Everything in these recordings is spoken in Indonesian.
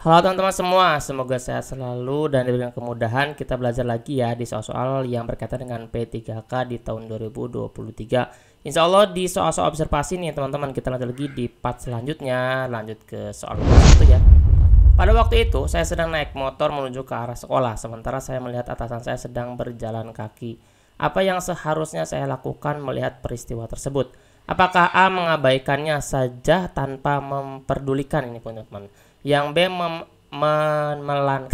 Halo teman-teman semua, semoga sehat selalu dan diberikan kemudahan. Kita belajar lagi ya di soal-soal yang berkaitan dengan P3K di tahun 2023. Insya Allah di soal-soal observasi nih teman-teman, kita lanjut lagi di part selanjutnya. Lanjut ke soal nomor 1 ya. Pada waktu itu saya sedang naik motor menuju ke arah sekolah, sementara saya melihat atasan saya sedang berjalan kaki. Apa yang seharusnya saya lakukan melihat peristiwa tersebut? Apakah A mengabaikannya saja tanpa memperdulikan ini teman-teman? Yang B memelankan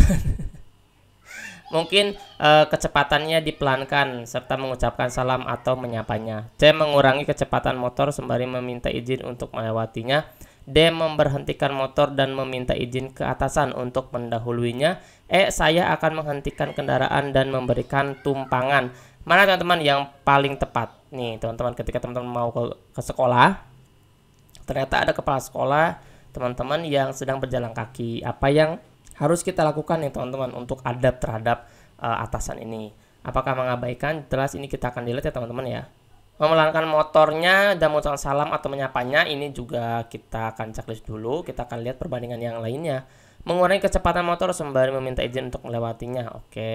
mungkin kecepatannya dipelankan serta mengucapkan salam atau menyapanya. C mengurangi kecepatan motor sembari meminta izin untuk melewatinya. D memberhentikan motor dan meminta izin ke atasan untuk mendahuluinya. E saya akan menghentikan kendaraan dan memberikan tumpangan. Mana teman-teman yang paling tepat? Nih teman-teman, ketika teman-teman mau ke sekolah, ternyata ada kepala sekolah teman-teman yang sedang berjalan kaki. Apa yang harus kita lakukan nih teman-teman untuk adab terhadap atasan ini? Apakah mengabaikan? Jelas ini kita akan dilihat ya teman-teman ya. Memelankan motornya dan mengucapkan salam atau menyapanya, ini juga kita akan checklist dulu. Kita akan lihat perbandingan yang lainnya. Mengurangi kecepatan motor sembari meminta izin untuk melewatinya. Oke.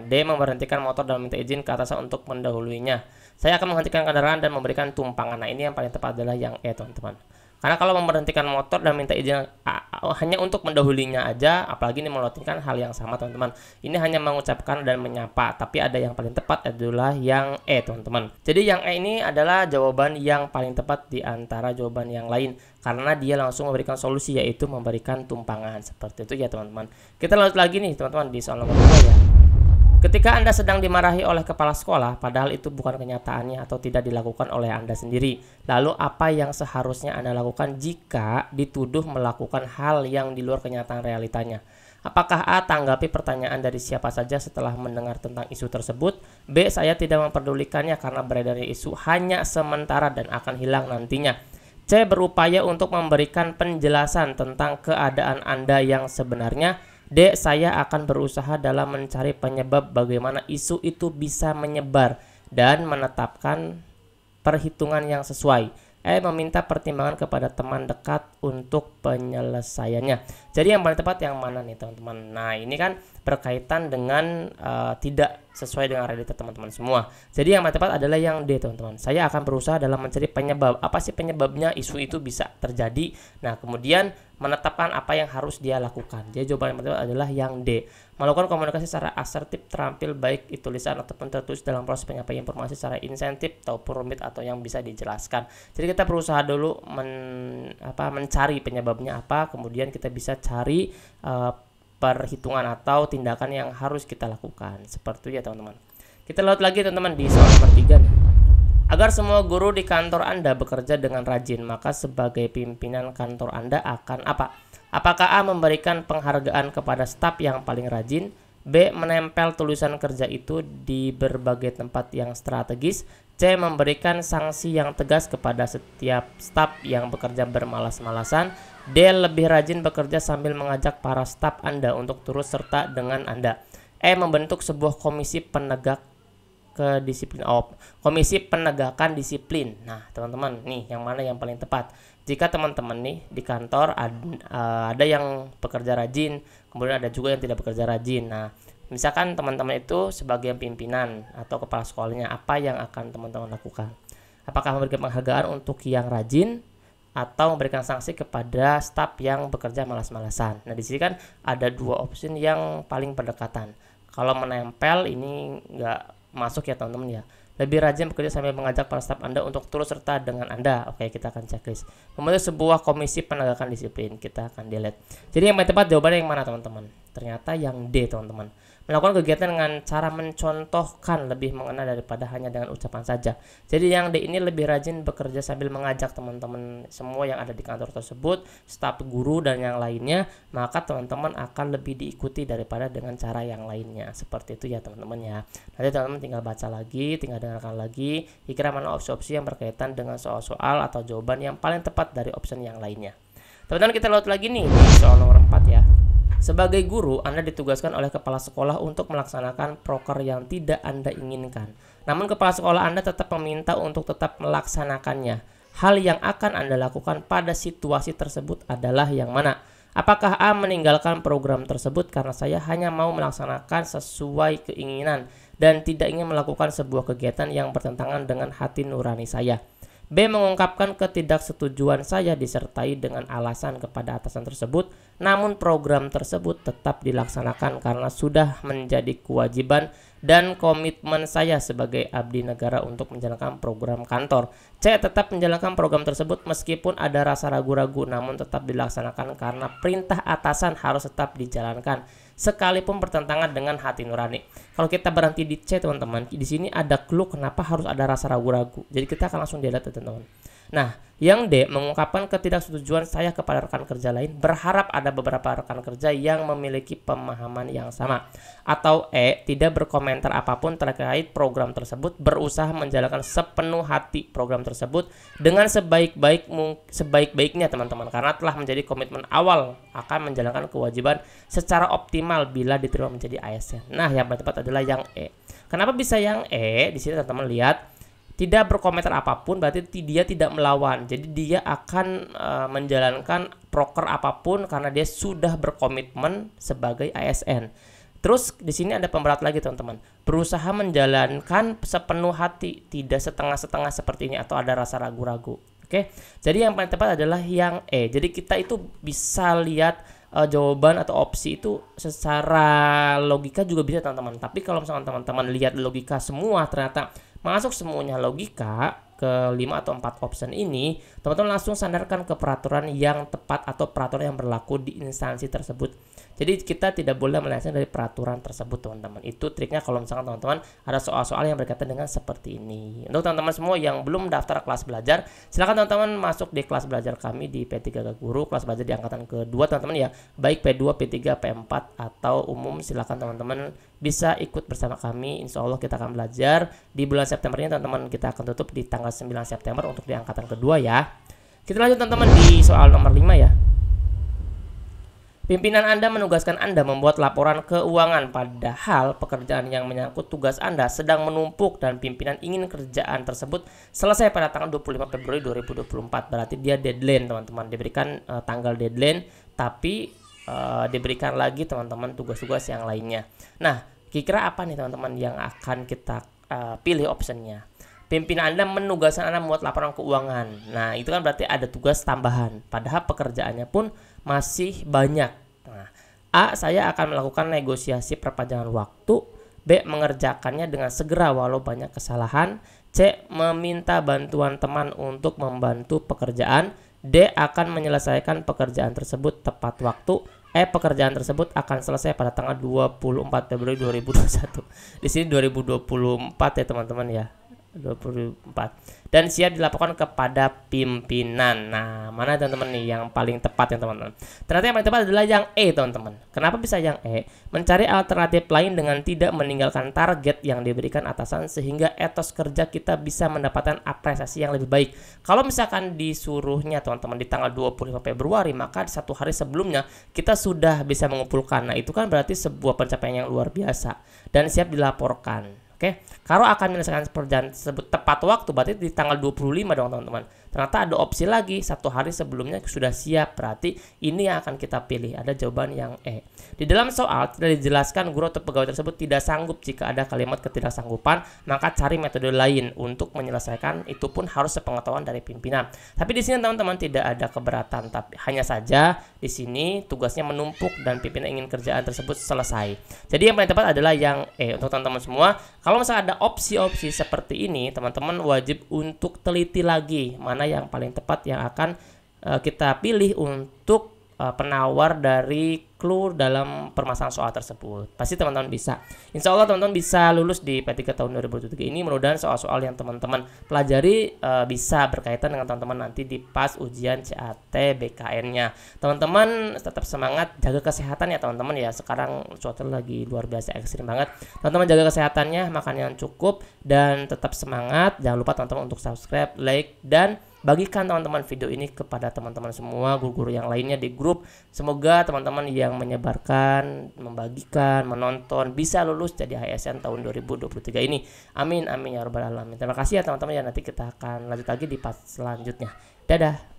D memberhentikan motor dan meminta izin ke atasan untuk mendahuluinya. Saya akan menghentikan kendaraan dan memberikan tumpangan. Nah ini yang paling tepat adalah yang E teman-teman. Karena kalau memberhentikan motor dan minta izin hanya untuk mendahulinya aja, apalagi ini melewatikan hal yang sama teman-teman. Ini hanya mengucapkan dan menyapa, tapi ada yang paling tepat adalah yang E teman-teman. Jadi yang E ini adalah jawaban yang paling tepat di antara jawaban yang lain. Karena dia langsung memberikan solusi, yaitu memberikan tumpangan. Seperti itu ya teman-teman. Kita lanjut lagi nih teman-teman di soal nomor 2 ya. Ketika Anda sedang dimarahi oleh kepala sekolah, padahal itu bukan kenyataannya atau tidak dilakukan oleh Anda sendiri. Lalu apa yang seharusnya Anda lakukan jika dituduh melakukan hal yang di luar kenyataan realitanya? Apakah A. tanggapi pertanyaan dari siapa saja setelah mendengar tentang isu tersebut? B. Saya tidak memperdulikannya karena beredarnya isu hanya sementara dan akan hilang nantinya. C. Berupaya untuk memberikan penjelasan tentang keadaan Anda yang sebenarnya. D. Saya akan berusaha dalam mencari penyebab bagaimana isu itu bisa menyebar dan menetapkan perhitungan yang sesuai. E. Meminta pertimbangan kepada teman dekat untuk penyelesaiannya. Jadi yang paling tepat yang mana nih teman-teman? Nah ini kan berkaitan dengan tidak sesuai dengan realita teman-teman semua. Jadi yang paling tepat adalah yang D teman-teman. Saya akan berusaha dalam mencari penyebab. Apa sih penyebabnya isu itu bisa terjadi? Nah kemudian menetapkan apa yang harus dia lakukan. Jadi jawaban yang paling tepat adalah yang D. Melakukan komunikasi secara asertif, terampil baik itu tulisan ataupun tertulis dalam proses penyampaian informasi secara insentif ataupun rumit atau yang bisa dijelaskan. Jadi kita berusaha dulu mencari penyebabnya apa, kemudian kita bisa cari perhitungan atau tindakan yang harus kita lakukan. Seperti itu ya teman-teman. Kita lihat lagi teman-teman di soal nomor 3 nih. Agar semua guru di kantor Anda bekerja dengan rajin, maka sebagai pimpinan kantor Anda akan apa? Apakah A. memberikan penghargaan kepada staf yang paling rajin? B. menempel tulisan kerja itu di berbagai tempat yang strategis? C. memberikan sanksi yang tegas kepada setiap staf yang bekerja bermalas-malasan? D. lebih rajin bekerja sambil mengajak para staf Anda untuk turut serta dengan Anda? E. membentuk sebuah komisi penegak kedisiplin komisi penegakan disiplin. Nah teman-teman nih yang mana yang paling tepat? Jika teman-teman nih di kantor ada yang bekerja rajin, kemudian ada juga yang tidak bekerja rajin. Nah misalkan teman-teman itu sebagai pimpinan atau kepala sekolahnya, apa yang akan teman-teman lakukan? Apakah memberikan penghargaan untuk yang rajin atau memberikan sanksi kepada staf yang bekerja malas-malasan? Nah di sini kan ada dua opsi yang paling berdekatan. Kalau menempel ini nggak masuk ya teman-teman ya. Lebih rajin bekerja sambil mengajak para staf Anda untuk turut serta dengan Anda. Oke, kita akan checklist. Membentuk sebuah komisi penegakan disiplin. Kita akan delete. Jadi yang paling tepat jawabannya yang mana teman-teman? Ternyata yang D teman-teman. Melakukan kegiatan dengan cara mencontohkan lebih mengena daripada hanya dengan ucapan saja. Jadi yang D ini lebih rajin bekerja sambil mengajak teman-teman semua yang ada di kantor tersebut, staf guru dan yang lainnya, maka teman-teman akan lebih diikuti daripada dengan cara yang lainnya. Seperti itu ya teman-teman ya. Nanti teman-teman tinggal baca lagi, tinggal dengarkan lagi, kira mana opsi-opsi yang berkaitan dengan soal-soal atau jawaban yang paling tepat dari opsi yang lainnya. Teman-teman kita lihat lagi nih di soal nomor 4 ya. Sebagai guru, Anda ditugaskan oleh kepala sekolah untuk melaksanakan proker yang tidak Anda inginkan. Namun kepala sekolah Anda tetap meminta untuk tetap melaksanakannya. Hal yang akan Anda lakukan pada situasi tersebut adalah yang mana? Apakah A meninggalkan program tersebut karena saya hanya mau melaksanakan sesuai keinginan dan tidak ingin melakukan sebuah kegiatan yang bertentangan dengan hati nurani saya? B mengungkapkan ketidaksetujuan saya disertai dengan alasan kepada atasan tersebut, namun program tersebut tetap dilaksanakan karena sudah menjadi kewajiban dan komitmen saya sebagai abdi negara untuk menjalankan program kantor. C tetap menjalankan program tersebut meskipun ada rasa ragu-ragu, namun tetap dilaksanakan karena perintah atasan harus tetap dijalankan sekalipun bertentangan dengan hati nurani. Kalau kita berhenti di C, teman-teman, di sini ada clue kenapa harus ada rasa ragu-ragu. Jadi kita akan langsung dilihat, teman-teman. Nah, yang D mengungkapkan ketidaksetujuan saya kepada rekan kerja lain, berharap ada beberapa rekan kerja yang memiliki pemahaman yang sama. Atau E tidak berkomentar apapun terkait program tersebut, berusaha menjalankan sepenuh hati program tersebut dengan sebaik-baiknya, teman-teman, karena telah menjadi komitmen awal akan menjalankan kewajiban secara optimal bila diterima menjadi ASN. Nah, yang paling tepat adalah yang E. Kenapa bisa yang E? Di sini teman-teman lihat tidak berkomentar apapun, berarti dia tidak melawan. Jadi dia akan menjalankan proker apapun karena dia sudah berkomitmen sebagai ASN. Terus di sini ada pemberat lagi, teman-teman. Berusaha menjalankan sepenuh hati, tidak setengah-setengah seperti ini atau ada rasa ragu-ragu. Oke. Jadi yang paling tepat adalah yang E. Jadi kita itu bisa lihat jawaban atau opsi itu secara logika juga bisa, teman-teman. Tapi kalau misalkan teman-teman lihat logika semua ternyata masuk semuanya logika ke 5 atau 4 option ini, teman-teman langsung sandarkan ke peraturan yang tepat atau peraturan yang berlaku di instansi tersebut. Jadi kita tidak boleh melenceng dari peraturan tersebut, teman-teman. Itu triknya kalau misalkan teman-teman ada soal-soal yang berkaitan dengan seperti ini. Untuk teman-teman semua yang belum daftar kelas belajar, silakan teman-teman masuk di kelas belajar kami di P3K Guru, kelas belajar di angkatan kedua, teman-teman ya. Baik P2, P3, P4 atau umum, silakan teman-teman bisa ikut bersama kami. Insya Allah kita akan belajar di bulan September ini, teman-teman. Kita akan tutup di tanggal 9 September untuk di angkatan kedua ya. Kita lanjut, teman-teman, di soal nomor 5 ya. Pimpinan Anda menugaskan Anda membuat laporan keuangan, padahal pekerjaan yang menyangkut tugas Anda sedang menumpuk dan pimpinan ingin kerjaan tersebut selesai pada tanggal 25 Februari 2024. Berarti dia deadline, teman-teman. Diberikan tanggal deadline, tapi diberikan lagi, teman-teman, tugas-tugas yang lainnya. Nah, kira-kira apa nih, teman-teman, yang akan kita pilih optionnya? Pimpinan Anda menugaskan Anda membuat laporan keuangan. Nah, itu kan berarti ada tugas tambahan, padahal pekerjaannya pun masih banyak. Nah, A, saya akan melakukan negosiasi perpanjangan waktu. B, mengerjakannya dengan segera walau banyak kesalahan. C, meminta bantuan teman untuk membantu pekerjaan. D, akan menyelesaikan pekerjaan tersebut tepat waktu. E, pekerjaan tersebut akan selesai pada tanggal 24 Februari 2021. Di sini 2024 ya, teman-teman ya. 24 dan siap dilaporkan kepada pimpinan. Nah, mana teman-teman nih yang paling tepat ya, teman-teman? Ternyata yang paling tepat adalah yang E, teman-teman. Kenapa bisa yang E? Mencari alternatif lain dengan tidak meninggalkan target yang diberikan atasan sehingga etos kerja kita bisa mendapatkan apresiasi yang lebih baik. Kalau misalkan disuruhnya, teman-teman, di tanggal 25 Februari, maka 1 hari sebelumnya kita sudah bisa mengumpulkan. Nah, itu kan berarti sebuah pencapaian yang luar biasa dan siap dilaporkan. Oke, kalau akan menyelesaikan pekerjaan tersebut tepat waktu, berarti di tanggal 25 dong, teman-teman. Ternyata ada opsi lagi, 1 hari sebelumnya sudah siap, berarti ini yang akan kita pilih. Ada jawaban yang E. Di dalam soal tidak dijelaskan guru atau pegawai tersebut tidak sanggup. Jika ada kalimat ketidaksanggupan, maka cari metode lain untuk menyelesaikan. Itu pun harus sepengetahuan dari pimpinan. Tapi di sini, teman-teman, tidak ada keberatan, tapi hanya saja di sini tugasnya menumpuk dan pimpinan ingin kerjaan tersebut selesai. Jadi yang paling tepat adalah yang E. Untuk teman-teman semua, kalau misalnya ada opsi-opsi seperti ini, teman-teman wajib untuk teliti lagi mana yang paling tepat yang akan kita pilih untuk penawar dari clue dalam permasalahan soal tersebut. Pasti teman-teman bisa. Insya Allah teman-teman bisa lulus di P3 tahun 2023 ini. Mudah-mudahan soal-soal yang teman-teman pelajari bisa berkaitan dengan teman-teman nanti di pas ujian CAT BKN-nya. Teman-teman tetap semangat, jaga kesehatan ya, teman-teman ya. Sekarang cuaca lagi luar biasa ekstrim banget. Teman-teman jaga kesehatannya, makan yang cukup, dan tetap semangat. Jangan lupa teman-teman untuk subscribe, like, dan bagikan teman-teman video ini kepada teman-teman semua, guru-guru yang lainnya di grup. Semoga teman-teman yang menyebarkan, membagikan, menonton bisa lulus jadi ASN tahun 2023 ini. Amin, amin ya rabbal alamin. Terima kasih ya, teman-teman ya. Nanti kita akan lanjut lagi di part selanjutnya. Dadah.